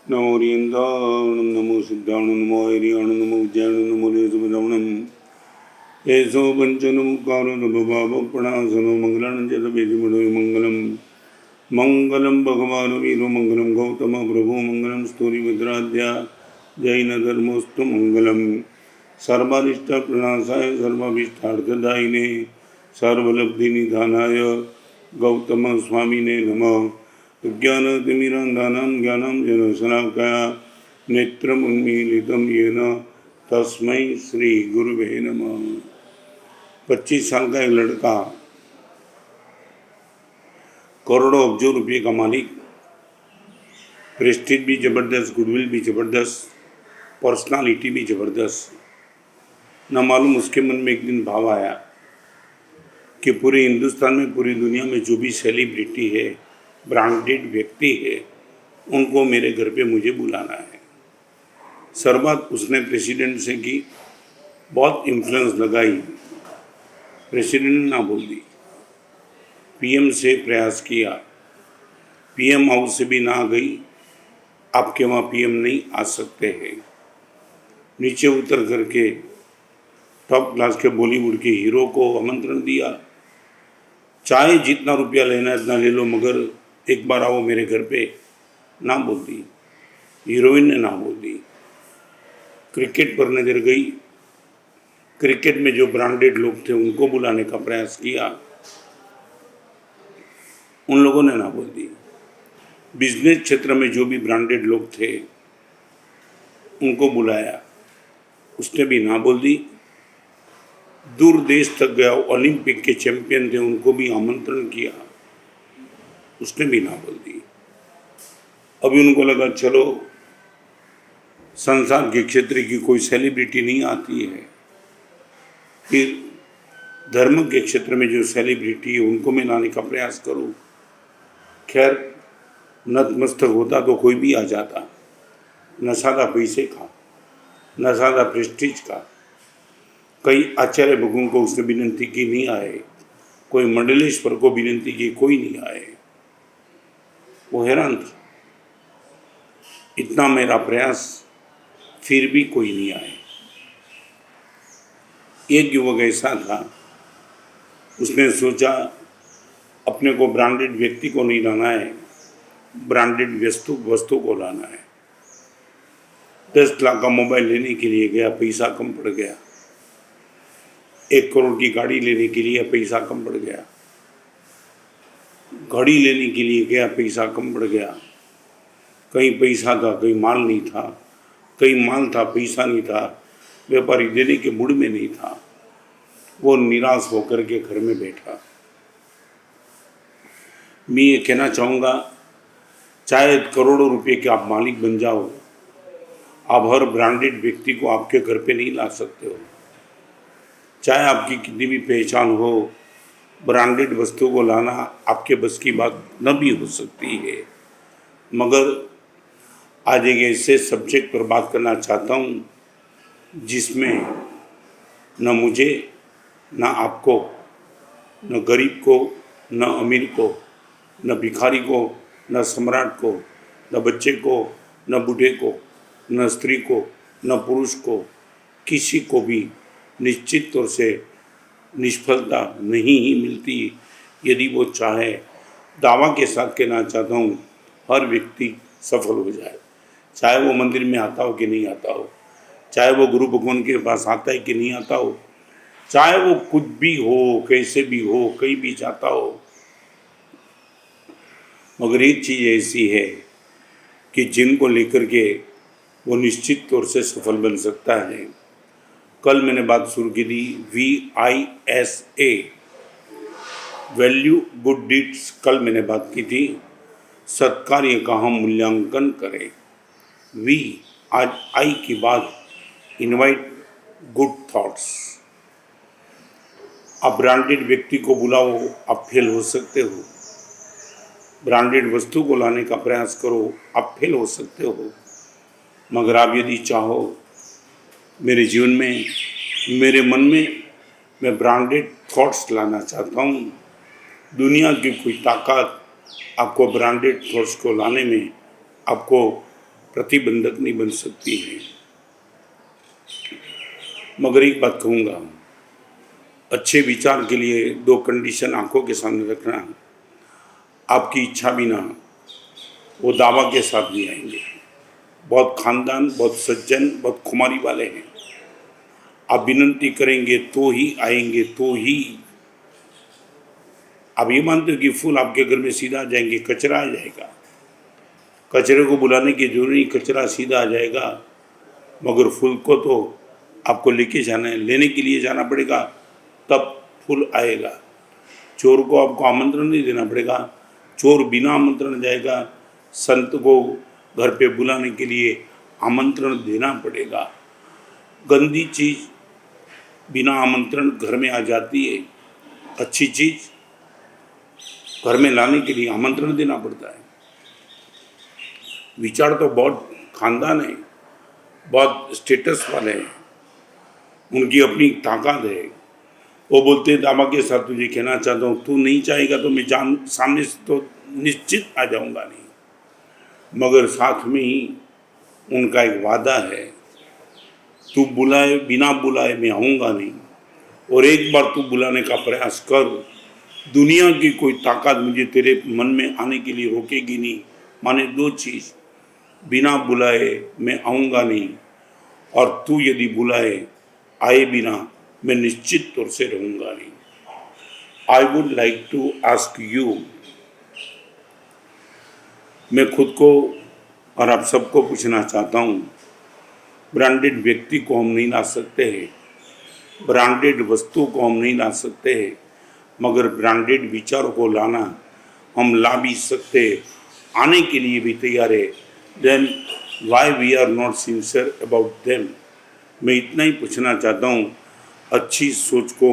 नमो रियंताणं नमो सिद्धाणं नमो ऐरियाणं नमो उज्जैणं नमो लेसुभद्रवणं येसो पंचनमुखारो नभभावपणासनो मंगलानं जतवेदिमणो मंगलम मंगलम भगवान वीरो मंगलम गौतम प्रभु मंगलम स्तूरिभद्राध्या जैन धर्मोस्तु मंगलम सर्वारिष्ट प्रणाशाय सर्वाभीष्टार्थदायिने सर्वलब्धि निधानाय गौतम स्वामिने नमः। ज्ञानतिमिरान्धानां ज्ञानं जनशलाकया नेत्रमुन्मीलितं येन तस्मै श्री गुरुवे नमः। 25 साल का एक लड़का, करोड़ों अब्जों रुपये का मालिक, प्रेस्टीज भी ज़बरदस्त, गुडविल भी ज़बरदस्त, पर्सनालिटी भी ज़बरदस्त। न मालूम उसके मन में एक दिन भाव आया कि पूरे हिंदुस्तान में, पूरी दुनिया में जो भी सेलिब्रिटी है, ब्रांडेड व्यक्ति है, उनको मेरे घर पे मुझे बुलाना है। शुरुआत उसने प्रेसिडेंट से की, बहुत इन्फ्लुएंस लगाई, प्रेसिडेंट ने ना बोल दी। पीएम से प्रयास किया, पीएम हाउस से भी ना गई, आपके वहाँ पीएम नहीं आ सकते हैं। नीचे उतर करके टॉप क्लास के बॉलीवुड के हीरो को आमंत्रण दिया, चाहे जितना रुपया लेना इतना ले लो, मगर एक बार आओ मेरे घर पे, ना बोल दी। हीरोइन ने ना बोल दी। क्रिकेट पर नजर गई, क्रिकेट में जो ब्रांडेड लोग थे उनको बुलाने का प्रयास किया, उन लोगों ने ना बोल दी। बिजनेस क्षेत्र में जो भी ब्रांडेड लोग थे उनको बुलाया, उसने भी ना बोल दी। दूर देश तक गया, ओलंपिक के चैंपियन थे, उनको भी आमंत्रण किया, उसने भी ना बोल दी। अभी उनको लगा चलो संसार के क्षेत्र की कोई सेलिब्रिटी नहीं आती है, फिर धर्म के क्षेत्र में जो सेलिब्रिटी है उनको मैं लाने का प्रयास करूं। खैर, नतमस्तक होता तो कोई भी आ जाता, न सादा पैसे का, न सादा प्रेस्टीज का। कई आचार्य भगवान को उसने विनती की, नहीं आए। कोई मंडलेश्वर को विनती की, कोई नहीं आए। वो हैरान था, इतना मेरा प्रयास फिर भी कोई नहीं आए। एक युवक ऐसा था, उसने सोचा अपने को ब्रांडेड व्यक्ति को नहीं लाना है, ब्रांडेड वस्तु को लाना है। 10 लाख का मोबाइल लेने के लिए गया, पैसा कम पड़ गया। 1 करोड़ की गाड़ी लेने के लिए पैसा कम पड़ गया। घड़ी लेने के लिए गया, पैसा कम पड़ गया। कहीं पैसा था, कहीं माल नहीं था, कहीं माल था, पैसा नहीं था, व्यापारी देने के मूड में नहीं था। वो निराश होकर के घर में बैठा। मैं ये कहना चाहूँगा, चाहे करोड़ों रुपए के आप मालिक बन जाओ, आप हर ब्रांडेड व्यक्ति को आपके घर पे नहीं ला सकते हो। चाहे आपकी कितनी भी पहचान हो, ब्रांडेड वस्तु को लाना आपके बस की बात न भी हो सकती है। मगर आज एक ऐसे सब्जेक्ट पर बात करना चाहता हूँ जिसमें न मुझे, न आपको, न गरीब को, न अमीर को, न भिखारी को, न सम्राट को, न बच्चे को, न बूढ़े को, न स्त्री को, न पुरुष को, किसी को भी निश्चित तौर से निष्फलता नहीं ही मिलती यदि वो चाहे। दावा के साथ कहना चाहता हूँ, हर व्यक्ति सफल हो जाए, चाहे वो मंदिर में आता हो कि नहीं आता हो, चाहे वो गुरु भगवान के पास आता है कि नहीं आता हो, चाहे वो कुछ भी हो, कैसे भी हो, कहीं भी जाता हो। मगर एक चीज़ ऐसी है कि जिनको लेकर के वो निश्चित तौर से सफल बन सकता है। कल मैंने बात शुरू की थी VISA, वैल्यू गुड डीड्स। कल मैंने बात की थी सत्कार्य का हम मूल्यांकन करें। वी, आज आई की बात, इनवाइट गुड थॉट्स। आप ब्रांडेड व्यक्ति को बुलाओ, आप फेल हो सकते हो। ब्रांडेड वस्तु को लाने का प्रयास करो, आप फेल हो सकते हो। मगर आप यदि चाहो, मेरे जीवन में, मेरे मन में मैं ब्रांडेड थॉट्स लाना चाहता हूँ। दुनिया की कोई ताकत आपको ब्रांडेड थॉट्स को लाने में, आपको प्रतिबंधक नहीं बन सकती है। मगर एक बात कहूँगा, अच्छे विचार के लिए दो कंडीशन आंखों के सामने रखना। आपकी इच्छा बिना वो दावा के साथ नहीं आएंगे। बहुत खानदान, बहुत सज्जन, बहुत खुमारी वाले हैं। आप विनती करेंगे तो ही आएंगे, तो ही। आप ये मानते हो कि फूल आपके घर में सीधा आ जाएंगे? कचरा आ जाएगा। कचरे को बुलाने की जरूरत नहीं, कचरा सीधा आ जाएगा। मगर फूल को तो आपको लेके जाना है, लेने के लिए जाना पड़ेगा, तब फूल आएगा। चोर को आपको आमंत्रण नहीं देना पड़ेगा, चोर बिना आमंत्रण जाएगा। संत को घर पे बुलाने के लिए आमंत्रण देना पड़ेगा। गंदी चीज़ बिना आमंत्रण घर में आ जाती है, अच्छी चीज़ घर में लाने के लिए आमंत्रण देना पड़ता है। विचार तो बहुत खानदान है, बहुत स्टेटस वाले हैं, उनकी अपनी ताकत है। वो बोलते हैं दामा के साथ तुझे कहना चाहता हूँ, तू नहीं चाहेगा तो मैं सामने से तो निश्चित आ जाऊँगा नहीं, मगर साथ में ही उनका एक वादा है, तू बुलाए बिना बुलाए मैं आऊँगा नहीं। और एक बार तू बुलाने का प्रयास कर, दुनिया की कोई ताकत मुझे तेरे मन में आने के लिए रोकेगी नहीं। माने दो चीज़, बिना बुलाए मैं आऊँगा नहीं, और तू यदि बुलाए आए बिना मैं निश्चित तौर से रहूँगा नहीं। I would like to ask you, मैं खुद को और आप सबको पूछना चाहता हूँ, ब्रांडेड व्यक्ति को हम नहीं ला सकते हैं, ब्रांडेड वस्तु को हम नहीं ला सकते हैं, मगर ब्रांडेड विचारों को लाना हम ला भी सकते, आने के लिए भी तैयार है। Then why we are not sincere about them. मैं इतना ही पूछना चाहता हूँ, अच्छी सोच को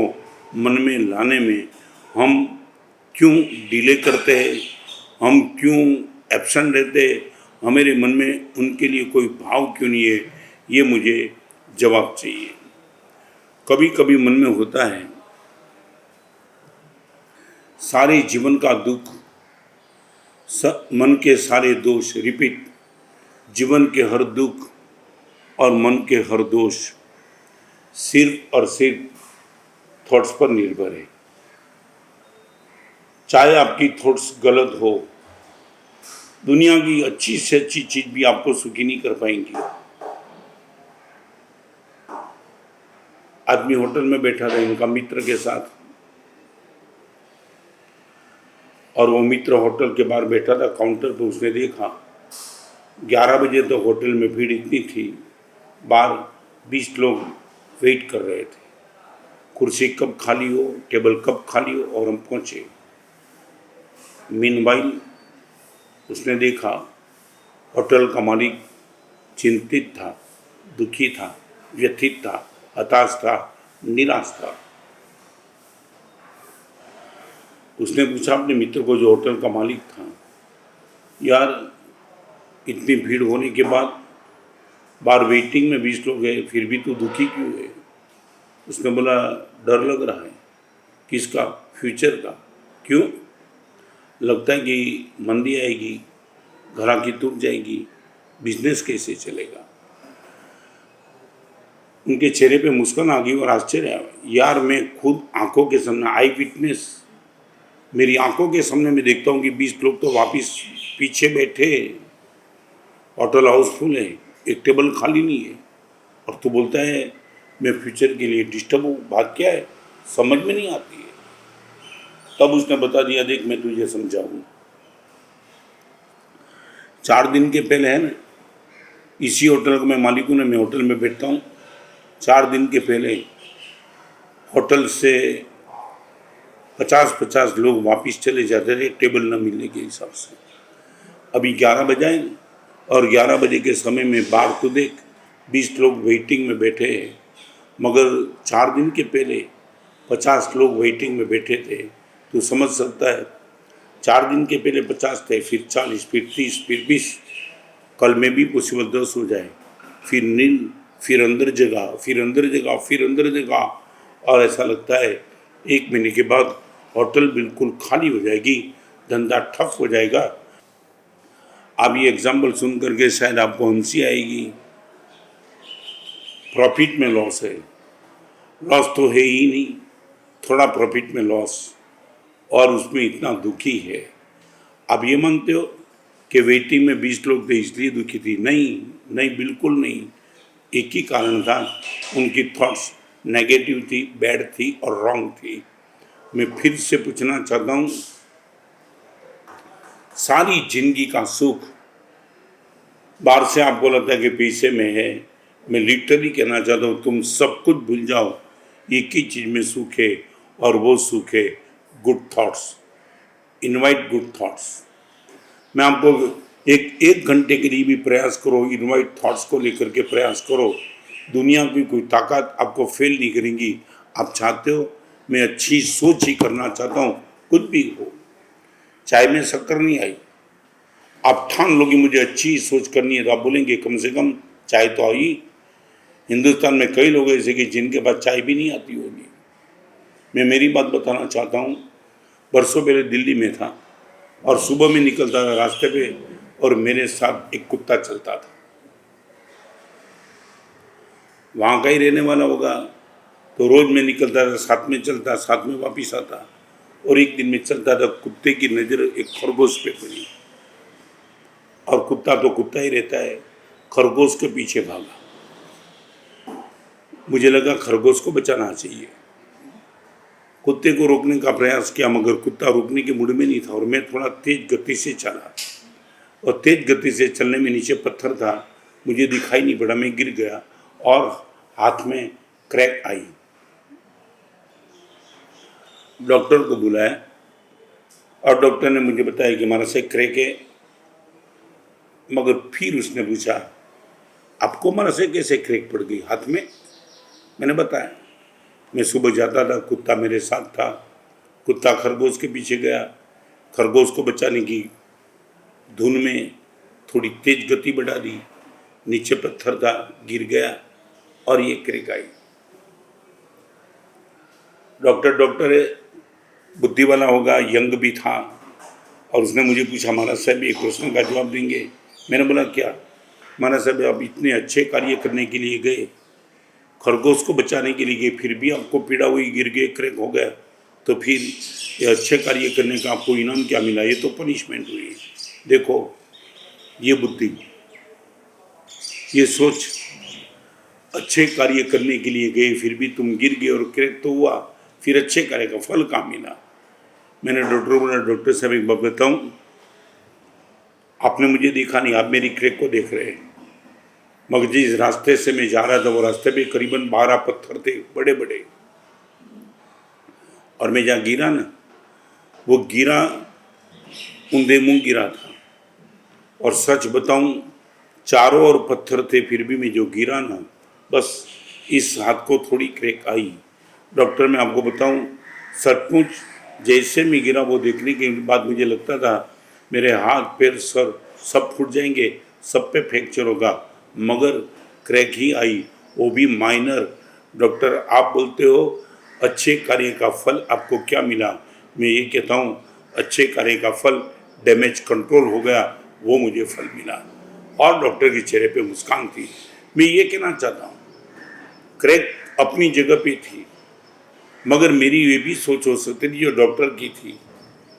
मन में लाने में हम क्यों डिले करते हैं, हम क्यों एब्सेंट रहते हैं, हमारे मन में उनके लिए कोई भाव क्यों नहीं है, ये मुझे जवाब चाहिए। कभी कभी मन में होता है, सारे जीवन का दुख, मन के सारे दोष, रिपीट, जीवन के हर दुख और मन के हर दोष सिर्फ और सिर्फ थॉट्स पर निर्भर है। चाहे आपकी थॉट्स गलत हो, दुनिया की अच्छी से अच्छी चीज भी आपको सुखी नहीं कर पाएंगी। आदमी होटल में बैठा था इनका मित्र के साथ, और वो मित्र होटल के बाहर बैठा था काउंटर पे। उसने देखा 11 बजे तो होटल में भीड़ इतनी थी, बाहर 20 लोग वेट कर रहे थे, कुर्सी कब खाली हो, टेबल कब खाली हो, और हम पहुँचे। मीनवाइल उसने देखा होटल का मालिक चिंतित था, दुखी था, व्यथित था, हताश था, निराश था। उसने पूछा अपने मित्र को जो होटल का मालिक था, यार इतनी भीड़ होने के बाद बाहर वेटिंग में 20 लोग हैं, फिर भी तू दुखी क्यों है? उसने बोला डर लग रहा है। किसका? फ्यूचर का। क्यों? लगता है कि मंदी आएगी, ग्राहकी टूट जाएगी, बिजनेस कैसे चलेगा। उनके चेहरे पे मुस्कान आ गई और आश्चर्य आया, यार मैं खुद आंखों के सामने, आई विटनेस, मेरी आंखों के सामने मैं देखता हूँ कि 20 लोग तो वापिस पीछे बैठे, होटल हाउसफुल है, एक टेबल खाली नहीं है, और तू बोलता है मैं फ्यूचर के लिए डिस्टर्ब हूँ। बात क्या है समझ में नहीं आती है। तब उसने बता दिया, देख मैं तुझे समझाऊँ, 4 दिन के पहले है ना, इसी होटल का मैं मालिक हूँ ना, मैं होटल में बैठता हूँ, 4 दिन के पहले होटल से 50-50 लोग वापिस चले जाते थे टेबल न मिलने के हिसाब से। अभी 11 बजे हैं और 11 बजे के समय में बाहर तो देख 20 लोग वेटिंग में बैठे हैं, मगर 4 दिन के पहले 50 लोग वेटिंग में बैठे थे। तो समझ सकता है, 4 दिन के पहले 50 थे, फिर 40, फिर 30, फिर 20, कल में भी पॉसिबल 10 हो जाए, फिर नील, फिर अंदर जगह, फिर अंदर जगह, फिर अंदर जगह, और ऐसा लगता है 1 महीने के बाद होटल बिल्कुल खाली हो जाएगी, धंधा ठप हो जाएगा। आप ये एग्जाम्पल सुन करके शायद आपको हंसी आएगी, प्रॉफिट में लॉस है, लॉस तो है ही नहीं, थोड़ा प्रॉफिट में लॉस, और उसमें इतना दुखी है। आप ये मानते हो कि वेटिंग में 20 लोग थे इसलिए दुखी थी? नहीं नहीं, बिल्कुल नहीं। एक ही कारण था, उनकी थॉट्स नेगेटिव थी, बैड थी और रॉन्ग थी। मैं फिर से पूछना चाहता हूँ, सारी जिंदगी का सुख बाहर से आपको लगता है कि पैसे में है, मैं लिटरली कहना चाहता हूँ तुम सब कुछ भूल जाओ, एक ही चीज में सुख है और वो सुख है good thoughts. Invite good thoughts. मैं आपको एक घंटे के लिए भी प्रयास करो, इनवाइट थॉट्स को लेकर के प्रयास करो, दुनिया की कोई ताकत आपको फेल नहीं करेंगी। आप चाहते हो मैं अच्छी सोच ही करना चाहता हूँ, कुछ भी हो, चाय में शक्कर नहीं आई, आप ठान लोगे मुझे अच्छी सोच करनी है तो आप बोलेंगे कम से कम चाय तो आई। हिंदुस्तान में कई लोग ऐसे कि जिनके पास चाय भी नहीं आती होगी। मैं मेरी बात बताना चाहता हूँ, बरसों पहले दिल्ली में था और सुबह में निकलता था रास्ते पे और मेरे साथ एक कुत्ता चलता था। वहाँ का ही रहने वाला होगा तो रोज में निकलता था, साथ में चलता, साथ में वापिस आता। और एक दिन में चलता था, कुत्ते की नज़र एक खरगोश पे पड़ी और कुत्ता तो कुत्ता ही रहता है, खरगोश के पीछे भागा। मुझे लगा खरगोश को बचाना चाहिए, कुत्ते को रोकने का प्रयास किया मगर कुत्ता रोकने के मूड में नहीं था और मैं थोड़ा तेज गति से चला और तेज गति से चलने में नीचे पत्थर था, मुझे दिखाई नहीं पड़ा, मैं गिर गया और हाथ में क्रैक आई। डॉक्टर को बुलाया और डॉक्टर ने मुझे बताया कि हमारा से क्रैक है। मगर फिर उसने पूछा आपको हमारा से कैसे क्रैक पड़ गई हाथ में? मैंने बताया मैं सुबह जाता था, कुत्ता मेरे साथ था, कुत्ता खरगोश के पीछे गया, खरगोश को बचाने की धुन में थोड़ी तेज गति बढ़ा दी, नीचे पत्थर था, गिर गया और ये क्रैक आई। डॉक्टर है, बुद्धि वाला होगा, यंग भी था और उसने मुझे पूछा महाराज साहब एक प्रश्न का जवाब देंगे? मैंने बोला क्या? महाराज साहब आप इतने अच्छे कार्य करने के लिए गए, खरगोश को बचाने के लिए गए, फिर भी आपको पीड़ा हुई, गिर गए, क्रैक हो गया, तो फिर ये अच्छे कार्य करने का आपको इनाम क्या मिला? ये तो पनिशमेंट हुई। देखो ये बुद्धि, ये सोच, अच्छे कार्य करने के लिए गए फिर भी तुम गिर गए और क्रैक तो हुआ, फिर अच्छे कार्य का फल कहाँ मिला? मैंने डॉक्टर बोला डॉक्टर साहब एक बात बताऊँ, आपने मुझे देखा नहीं, आप मेरी क्रैक को देख रहे हैं, मगर जिस रास्ते से मैं जा रहा था वो रास्ते पे करीबन 12 पत्थर थे बड़े बड़े, और मैं जहाँ गिरा ना वो गिरा ऊंधे मुंह गिरा था। और सच बताऊं चारों ओर पत्थर थे फिर भी मैं जो गिरा ना, बस इस हाथ को थोड़ी क्रैक आई। डॉक्टर मैं आपको बताऊं सचमुच जैसे मैं गिरा वो देखने के बाद मुझे लगता था मेरे हाथ पैर सर सब फूट जाएंगे, सब पे फ्रैक्चर होगा, मगर क्रैक ही आई, वो भी माइनर। डॉक्टर आप बोलते हो अच्छे कार्य का फल आपको क्या मिला? मैं ये कहता हूँ अच्छे कार्य का फल डैमेज कंट्रोल हो गया, वो मुझे फल मिला। और डॉक्टर के चेहरे पे मुस्कान थी। मैं ये कहना चाहता हूँ क्रैक अपनी जगह पे थी, मगर मेरी ये भी सोच हो सकती थी जो डॉक्टर की थी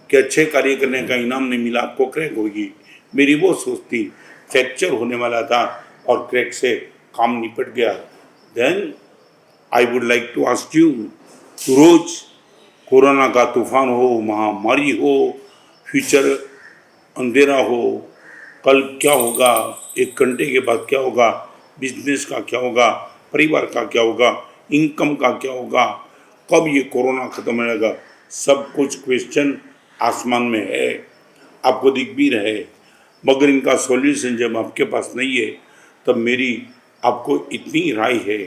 कि अच्छे कार्य करने का इनाम नहीं मिला आपको क्रैक होगी। मेरी वो सोच थी फ्रैक्चर होने वाला था और क्रैक से काम निपट गया। Then I would like to ask you, रोज कोरोना का तूफान हो, महामारी हो, फ्यूचर अंधेरा हो, कल क्या होगा, एक घंटे के बाद क्या होगा, बिजनेस का क्या होगा, परिवार का क्या होगा, इनकम का क्या होगा, कब ये कोरोना खत्म हो जाएगा, सब कुछ क्वेश्चन आसमान में है, आपको दिख भी रहे, मगर इनका सॉल्यूशन जब आपके पास नहीं है तब मेरी आपको इतनी राय है,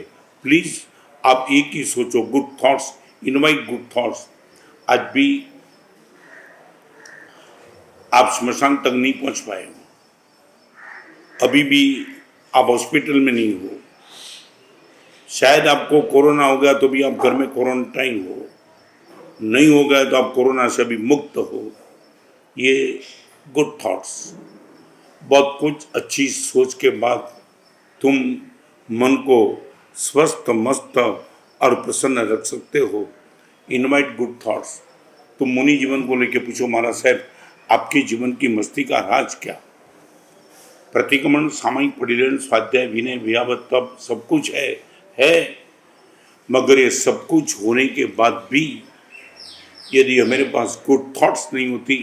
प्लीज़ आप एक ही सोचो, good thoughts, invite good thoughts. आज भी आप स्मशान तक नहीं पहुंच पाए हो, अभी भी आप हॉस्पिटल में नहीं हो, शायद आपको कोरोना हो गया तो भी आप घर में क्वारंटाइन हो, नहीं हो गया तो आप कोरोना से भी मुक्त हो। ये गुड थॉट्स, बहुत कुछ अच्छी सोच के बाद तुम मन को स्वस्थ मस्त और प्रसन्न रख सकते हो। Invite good thoughts. तुम मुनि जीवन को लेकर पूछो महाराज साहब, आपके जीवन की मस्ती का राज क्या? प्रतिक्रमण, सामयिक परिलन, स्वाध्याय, विनय, व्यावत, तप सब कुछ है। मगर ये सब कुछ होने के बाद भी यदि हमारे पास गुड थॉट्स नहीं होती,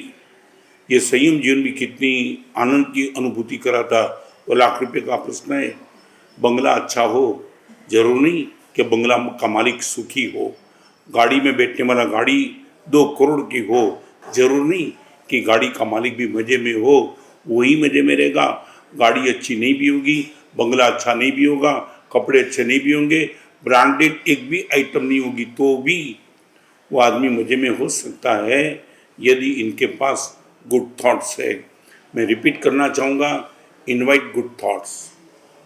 ये संयम जीवन भी कितनी आनंद की अनुभूति कराता। वो लाख रुपए का प्रश्न है। बंगला अच्छा हो, जरूर नहीं कि बंगला का मालिक सुखी हो। गाड़ी में बैठने वाला गाड़ी 2 करोड़ की हो, जरूर नहीं कि गाड़ी का मालिक भी मजे में हो, वही मजे में रहेगा। गाड़ी अच्छी नहीं भी होगी, बंगला अच्छा नहीं भी होगा, कपड़े अच्छे नहीं भी होंगे, ब्रांडेड एक भी आइटम नहीं होगी, तो भी वो आदमी मजे में हो सकता है यदि इनके पास गुड थॉट्स है। मैं रिपीट करना चाहूँगा, इनवाइट गुड थॉट्स।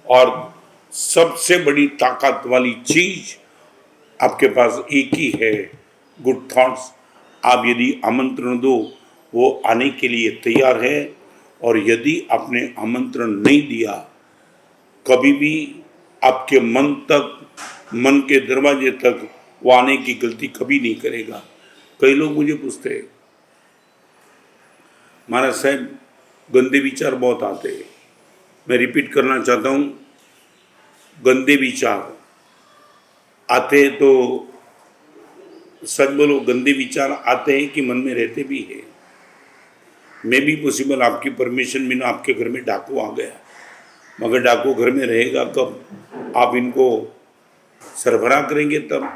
और सबसे बड़ी ताकत वाली चीज आपके पास एक ही है, गुड थॉट्स। आप यदि आमंत्रण दो, वो आने के लिए तैयार है। और यदि आपने आमंत्रण नहीं दिया, कभी भी आपके मन तक, मन के दरवाजे तक वो आने की गलती कभी नहीं करेगा। कई लोग मुझे पूछते हैं महाराज साहब, गंदे विचार बहुत आते हैं। मैं रिपीट करना चाहता हूँ, गंदे विचार आते हैं तो सच बोलो, गंदे विचार आते हैं कि मन में रहते भी हैं। मैं भी पॉसिबल आपकी परमिशन बिना आपके घर में डाकू आ गया, मगर डाकू घर में रहेगा कब? आप इनको सरबराह करेंगे तब,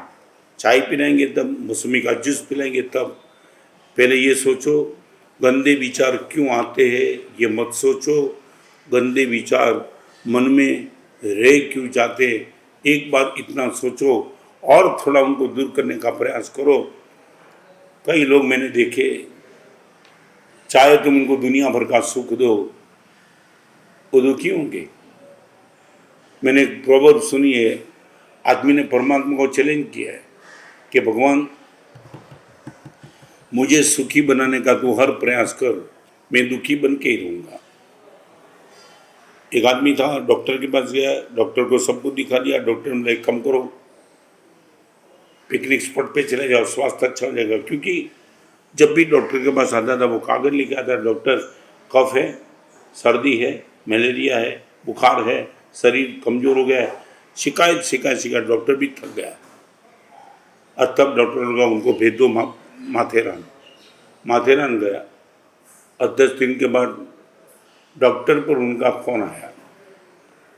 चाय पिलाएंगे तब, मौसमी का जूस पिलाएंगे तब। पहले ये सोचो गंदे विचार क्यों आते हैं, ये मत सोचो गंदे विचार मन में रह क्यों जाते। एक बार इतना सोचो और थोड़ा उनको दूर करने का प्रयास करो। कई लोग मैंने देखे, चाहे तुम उनको दुनिया भर का सुख दो, वो दुखी होंगे। मैंने एक प्रोवर्ब सुनी है, आदमी ने परमात्मा को चैलेंज किया है कि भगवान मुझे सुखी बनाने का तू हर प्रयास कर, मैं दुखी बन के ही रहूँगा। एक आदमी था, डॉक्टर के पास गया, डॉक्टर को सब कुछ दिखा दिया। डॉक्टर ने एक कम करो, पिकनिक स्पॉट पे चले जाओ, स्वास्थ्य अच्छा हो जाएगा। क्योंकि जब भी डॉक्टर के पास आता था वो कागज लेके आता, डॉक्टर कफ है, सर्दी है, मलेरिया है, बुखार है, शरीर कमजोर हो गया है, शिकायत शिकायत शिकायत। डॉक्टर भी थक गया और तब डॉक्टर ने कहा उनको भेज दो माथेरान। माथेरान गया और 10 दिन के बाद डॉक्टर पर उनका फोन आया।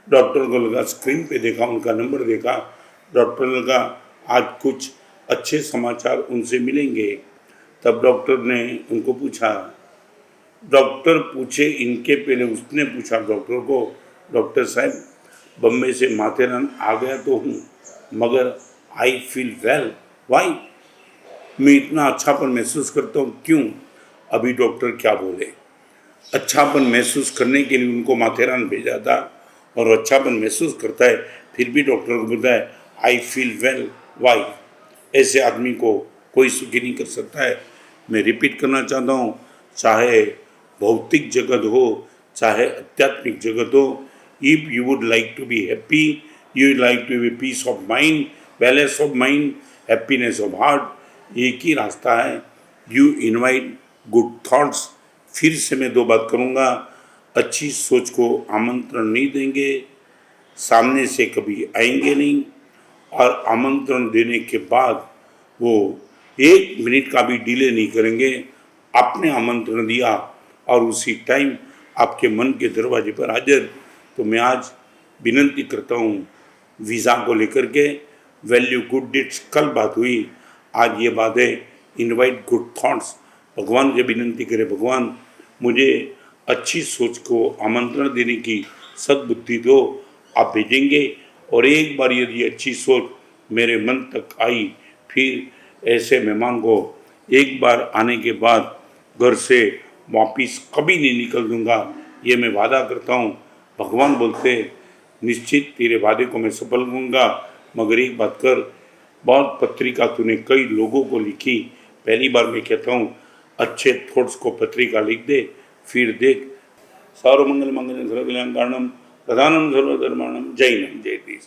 डॉक्टर को लगा, स्क्रीन पे देखा, उनका नंबर देखा। डॉक्टर ने कहा आज कुछ अच्छे समाचार उनसे मिलेंगे। तब डॉक्टर ने उनको पूछा, डॉक्टर पूछे इनके पहले उसने पूछा डॉक्टर को, डॉक्टर साहब बम्बई से माथेरान आ गया तो हूँ, मगर आई फील वेल, वाई? मैं इतना अच्छापन महसूस करता हूँ, क्यों? अभी डॉक्टर क्या बोले। अच्छापन महसूस करने के लिए उनको माथेरान भेजा था और अच्छापन महसूस करता है, फिर भी डॉक्टर को बोलता है आई फील वेल, वाई? ऐसे आदमी को कोई सुखी नहीं कर सकता है। मैं रिपीट करना चाहता हूँ, चाहे भौतिक जगत हो, चाहे आध्यात्मिक जगत हो, if you would like to be happy, you like to be peace of mind, balance of mind, happiness of heart, एक ही रास्ता है, यू इनवाइट गुड थॉट्स। फिर से मैं 2 बात करूँगा, अच्छी सोच को आमंत्रण नहीं देंगे, सामने से कभी आएंगे नहीं, और आमंत्रण देने के बाद वो 1 मिनट का भी डिले नहीं करेंगे। आपने आमंत्रण दिया और उसी टाइम आपके मन के दरवाजे पर हाजिर। तो मैं आज विनती करता हूँ वीज़ा को लेकर के, वैल्यू गुड डिट्स कल बात हुई, आज ये बात है इनवाइट गुड थॉट्स। भगवान से विनती करें, भगवान मुझे अच्छी सोच को आमंत्रण देने की सद्बुद्धि दो। आप भेजेंगे और एक बार यदि अच्छी सोच मेरे मन तक आई, फिर ऐसे मेहमान को एक बार आने के बाद घर से वापिस कभी नहीं निकल दूंगा, ये मैं वादा करता हूँ। भगवान बोलते निश्चित तेरे वादे को मैं सफल करूँगा, मगर एक बात कर, बहुत पत्रिका तूने कई लोगों को लिखी, पहली बार मैं कहता हूँ अच्छे थॉट्स को पत्रिका लिख दे, फिर देख सर्वमंगल मंगलम सर्वकल्याण कारणम प्रधानम सर्वधर्माणम जैनम जयति।